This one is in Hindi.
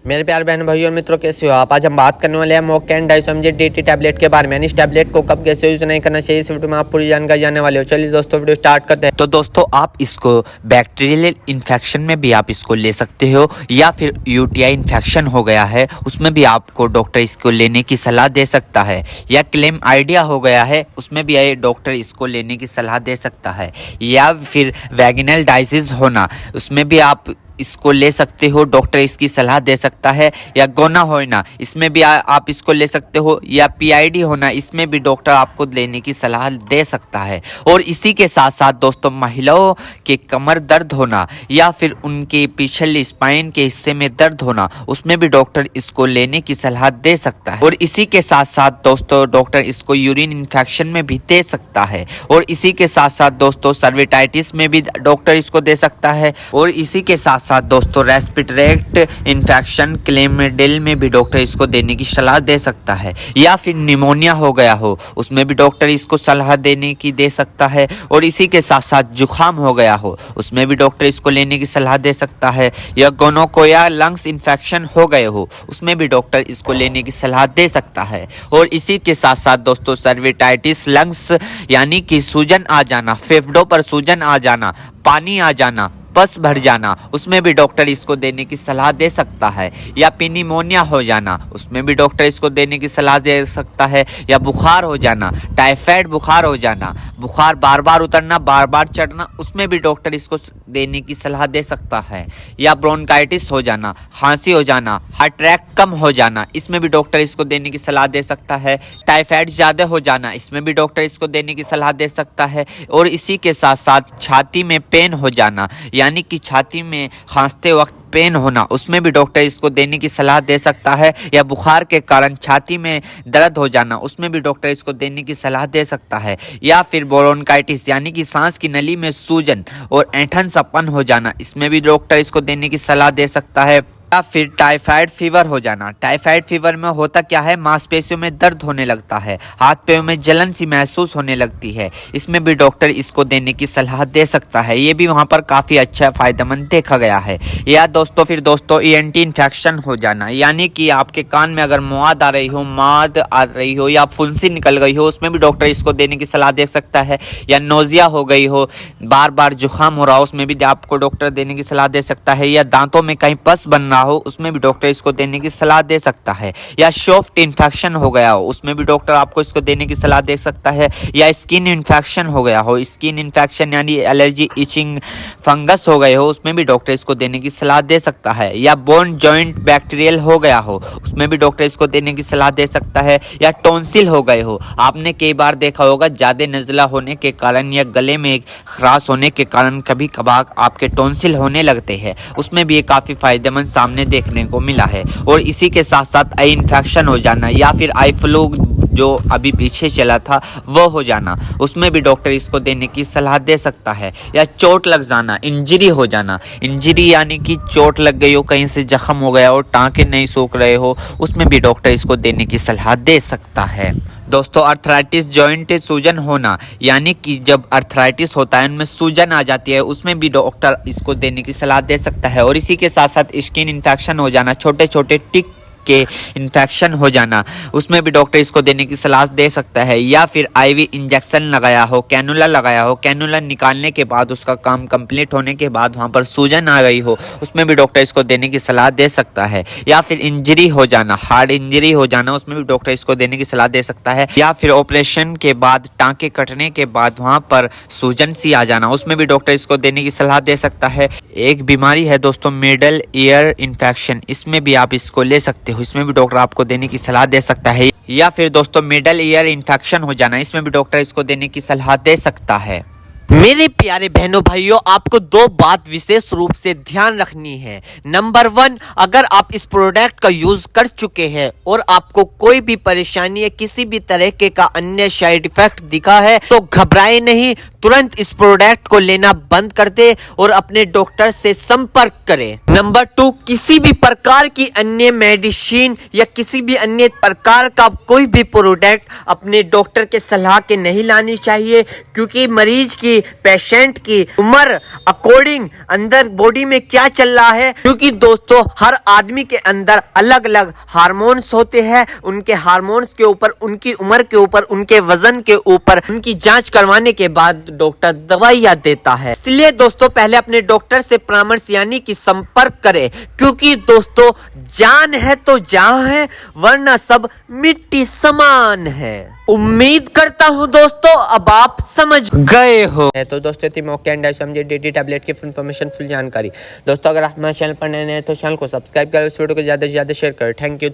मेरे प्यारे बहन भाइयों और मित्रों, कैसे हो आप। आज हम बात करने वाले हैं मोकैन डाइसोमजेट डीटी टैबलेट के बारे में। इस टैबलेट को कब कैसे यूज नहीं करना चाहिए, इस वीडियो में आप पूरी जानकारी जानने वाले हो। चलिए दोस्तों वीडियो स्टार्ट करते हैं। तो दोस्तों आप इसको बैक्टीरियल इन्फेक्शन में भी आप इसको ले सकते हो, या फिर यूटीआई इन्फेक्शन हो गया है उसमें भी आपको डॉक्टर इसको लेने की सलाह दे सकता है, या क्लेम आइडिया हो गया है उसमें भी डॉक्टर इसको लेने की सलाह दे सकता है, या फिर वैगिनल डाइजिस होना उसमें भी आप इसको ले सकते हो, डॉक्टर इसकी सलाह दे सकता है, या गोना होना इसमें भी आप इसको ले सकते हो, या पीआईडी होना इसमें भी डॉक्टर आपको लेने की सलाह दे सकता है। और इसी के साथ साथ दोस्तों महिलाओं के कमर दर्द होना या फिर उनके पिछले स्पाइन के हिस्से में दर्द होना उसमें भी डॉक्टर इसको लेने की सलाह दे सकता है। और इसी के साथ साथ दोस्तों डॉक्टर इसको यूरिन इन्फेक्शन में भी दे सकता है। और इसी के साथ साथ दोस्तों सर्विटाइटिस में भी डॉक्टर इसको दे सकता है। और इसी के साथ साथ दोस्तों रेस्पिरेटरी इन्फेक्शन क्लेमिडिल में भी डॉक्टर इसको देने की सलाह दे सकता है, या फिर निमोनिया हो गया हो उसमें भी डॉक्टर इसको सलाह देने की दे सकता है। और इसी के साथ साथ जुखाम हो गया हो उसमें भी डॉक्टर इसको लेने की सलाह दे सकता है, या गोनोकोया लंग्स इन्फेक्शन हो गए हो उसमें भी डॉक्टर इसको लेने की सलाह दे सकता है। और इसी के साथ साथ दोस्तों सर्विटाइटिस लंग्स यानी कि सूजन आ जाना, फेफड़ों पर सूजन आ जाना, पानी आ जाना, पस भर जाना उसमें भी डॉक्टर इसको देने की सलाह दे सकता है, या निमोनिया हो जाना उसमें भी डॉक्टर इसको देने की सलाह दे सकता है, या बुखार हो जाना, टाइफाइड बुखार हो जाना, बुखार बार बार उतरना बार बार चढ़ना उसमें भी डॉक्टर इसको देने की सलाह दे सकता है, या ब्रोंकाइटिस हो जाना, खांसी हो जाना, हार्ट अटैक कम हो जाना इसमें भी डॉक्टर इसको देने की सलाह दे सकता है, टाइफाइड ज़्यादा हो जाना इसमें भी डॉक्टर इसको देने की सलाह दे सकता है। और इसी के साथ साथ छाती में पेन हो जाना यानी कि छाती में खांसते वक्त पेन होना उसमें भी डॉक्टर इसको देने की सलाह दे सकता है, या बुखार के कारण छाती में दर्द हो जाना उसमें भी डॉक्टर इसको देने की सलाह दे सकता है, या फिर ब्रोंकाइटिस यानी कि सांस की नली में सूजन और ऐंठन सपन हो जाना इसमें भी डॉक्टर इसको देने की सलाह दे सकता है, या फिर टाइफाइड फीवर हो जाना। टाइफाइड फीवर में होता क्या है, मांसपेशियों में दर्द होने लगता है, हाथ पैरों में जलन सी महसूस होने लगती है, इसमें भी डॉक्टर इसको देने की सलाह दे सकता है। ये भी वहाँ पर काफ़ी अच्छा फायदेमंद देखा गया है। या दोस्तों फिर दोस्तों ईएनटी इन्फेक्शन हो जाना यानी कि आपके कान में अगर मौद आ रही हो, माद आ रही हो, या फुंसी निकल गई हो उसमें भी डॉक्टर इसको देने की सलाह दे सकता है, या नोजिया हो गई हो, बार बार जुकाम हो रहा हो उसमें भी आपको डॉक्टर देने की सलाह दे सकता है, या दांतों में कहीं पस बन रहा हो उसमें भी डॉक्टर इसको देने की सलाह दे सकता है, या सॉफ्ट इन्फेक्शन हो गया हो उसमें भी डॉक्टर आपको इसको देने की सलाह दे सकता है, या स्किन इन्फेक्शन हो गया हो, स्किन इन्फेक्शन यानी एलर्जी इचिंग फंगस हो गए हो उसमें भी डॉक्टर इसको देने की सलाह दे सकता है, या बोन जॉइंट बैक्टीरियल हो गया हो उसमें भी डॉक्टर इसको देने की सलाह दे सकता है, या टॉन्सिल हो गए हो। आपने कई बार देखा होगा ज़्यादा नज़ला होने के कारण या गले में खराश होने के कारण कभी कभार आपके टॉन्सिल होने लगते हैं उसमें भी ये काफ़ी फायदेमंद सामने देखने को मिला है। और इसी के साथ साथ आई इन्फेक्शन हो जाना, या फिर आई फ्लू जो अभी पीछे चला था वो हो जाना उसमें भी डॉक्टर इसको देने की सलाह दे सकता है, या चोट लग जाना, इंजरी हो जाना, इंजरी यानी कि चोट लग गई हो, कहीं से जख्म हो गया हो, टाँके नहीं सूख रहे हो उसमें भी डॉक्टर इसको देने की सलाह दे सकता है। दोस्तों अर्थराइटिस जॉइंट सूजन होना यानी कि जब अर्थराइटिस होता है उनमें सूजन आ जाती है उसमें भी डॉक्टर इसको देने की सलाह दे सकता है। और इसी के साथ साथ स्किन इन्फेक्शन हो जाना, छोटे छोटे टिक के इन्फेक्शन हो जाना उसमें भी डॉक्टर इसको देने की सलाह दे सकता है, या फिर आईवी इंजेक्शन लगाया हो, कैनुला लगाया हो, कैनुला निकालने के बाद उसका काम कंप्लीट होने के बाद वहाँ पर सूजन आ गई हो उसमें भी डॉक्टर इसको देने की सलाह दे सकता है, या फिर इंजरी हो जाना, हार्ड इंजरी हो जाना उसमें भी डॉक्टर इसको देने की सलाह दे सकता है, या फिर ऑपरेशन के बाद टाँके कटने के बाद वहाँ पर सूजन सी आ जाना उसमें भी डॉक्टर इसको देने की सलाह दे सकता है। एक बीमारी है दोस्तों मिडल ईयर इन्फेक्शन, इसमें भी आप इसको ले सकते हो, इसमें भी डॉक्टर आपको देने की सलाह दे सकता है। या फिर दोस्तों मिडल ईयर इन्फेक्शन हो जाना इसमें भी डॉक्टर इसको देने की सलाह दे सकता है। मेरे प्यारे बहनों भाइयों, आपको दो बात विशेष रूप से ध्यान रखनी है। नंबर 1, अगर आप इस प्रोडक्ट का यूज कर चुके हैं और आपको कोई भी परेशानी या किसी भी तरह के का अन्य साइड इफेक्ट दिखा है तो घबराए नहीं, तुरंत इस प्रोडक्ट को लेना बंद कर दे और अपने डॉक्टर से संपर्क करें। नंबर 2, किसी भी प्रकार की अन्य मेडिसिन या किसी भी अन्य प्रकार का कोई भी प्रोडक्ट अपने डॉक्टर के सलाह के नहीं लानी चाहिए, क्योंकि मरीज की पेशेंट की उम्र अकॉर्डिंग अंदर बॉडी में क्या चल रहा है, क्योंकि दोस्तों हर आदमी के अंदर अलग अलग हार्मोन्स होते हैं। उनके हार्मोन्स के ऊपर, उनकी उम्र के ऊपर, उनके वजन के ऊपर उनकी जांच करवाने के बाद डॉक्टर दवाइयां देता है। इसलिए दोस्तों पहले अपने डॉक्टर से परामर्श यानी कि संपर्क करें, क्योंकि दोस्तों जान है तो जहां है, वरना सब मिट्टी समान है। उम्मीद करता हूं दोस्तों अब आप समझ गए हो। तो दोस्तों थी मौके एंड समझे डेटी टैबलेट की फुल इन्फॉर्मेशन, फुल जानकारी। दोस्तों अगर आप हमारे चैनल पर नए हैं तो चैनल को सब्सक्राइब करें, इस वीडियो को ज्यादा से ज्यादा शेयर करें। Thank you.